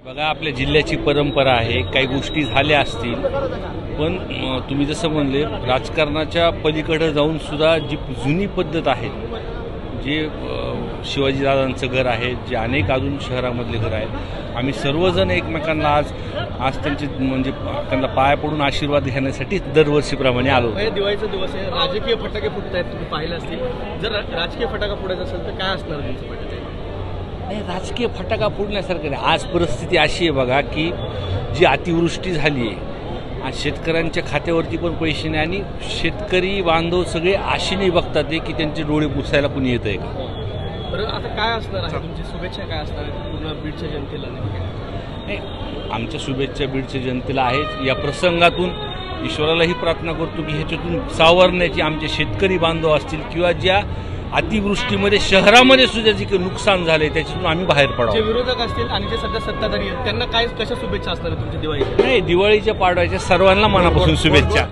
बघा, आपल्या जिल्ह्याची परंपरा आहे, काही गोष्टी झाल्या असतील, पण तुम्ही जसं म्हणले राजकारणाच्या पलीकडे जाऊन सुद्धा जी जुनी पद्धत आहे, जे शिवाजीदादांचं घर आहे, जे अनेक अजून शहरामधले घर आहेत, आम्ही सर्वजण एकमेकांना आज त्यांचे म्हणजे त्यांना पाया पडून आशीर्वाद घेण्यासाठी दरवर्षीप्रमाणे आलो. दिवाळीचा दिवस आहे, राजकीय फटाके फुटत आहेत, तुम्ही पाहिलं असतील. जर राजकीय फटाका फुटायचा असेल तर काय असणार तुमचं वाटतं? नाही, राजकीय फटाका फोडण्यासारखं नाही. आज परिस्थिती अशी आहे बघा की जी अतिवृष्टी झाली आहे, आज शेतकऱ्यांच्या खात्यावरती पण पैसे नाही आणि शेतकरी बांधव सगळे आशेने बघतात आहे की त्यांचे डोळे पुसायला कुणी येत आहे का. बरं, आता काय असणार आहे तुमची शुभेच्छा, काय असणार आहे पूर्ण बीडच्या जनतेला? नाही, आमच्या शुभेच्छा बीडच्या जनतेला आहेत. या प्रसंगातून ईश्वरालाही प्रार्थना करतो की ह्याच्यातून सावरण्याची आमचे शेतकरी बांधव असतील किंवा ज्या अतिवृष्टीमध्ये शहरामध्ये सुद्धा जे काही नुकसान झाले त्याच्यातून आम्ही बाहेर पडावं. जे विरोधक असतील आणि जे सध्या सत्ताधारी आहेत त्यांना काय कशा शुभेच्छा असणार तुमच्या दिवाळीच्या? नाही, दिवाळीच्या पाडव्याच्या सर्वांना मनापासून शुभेच्छा.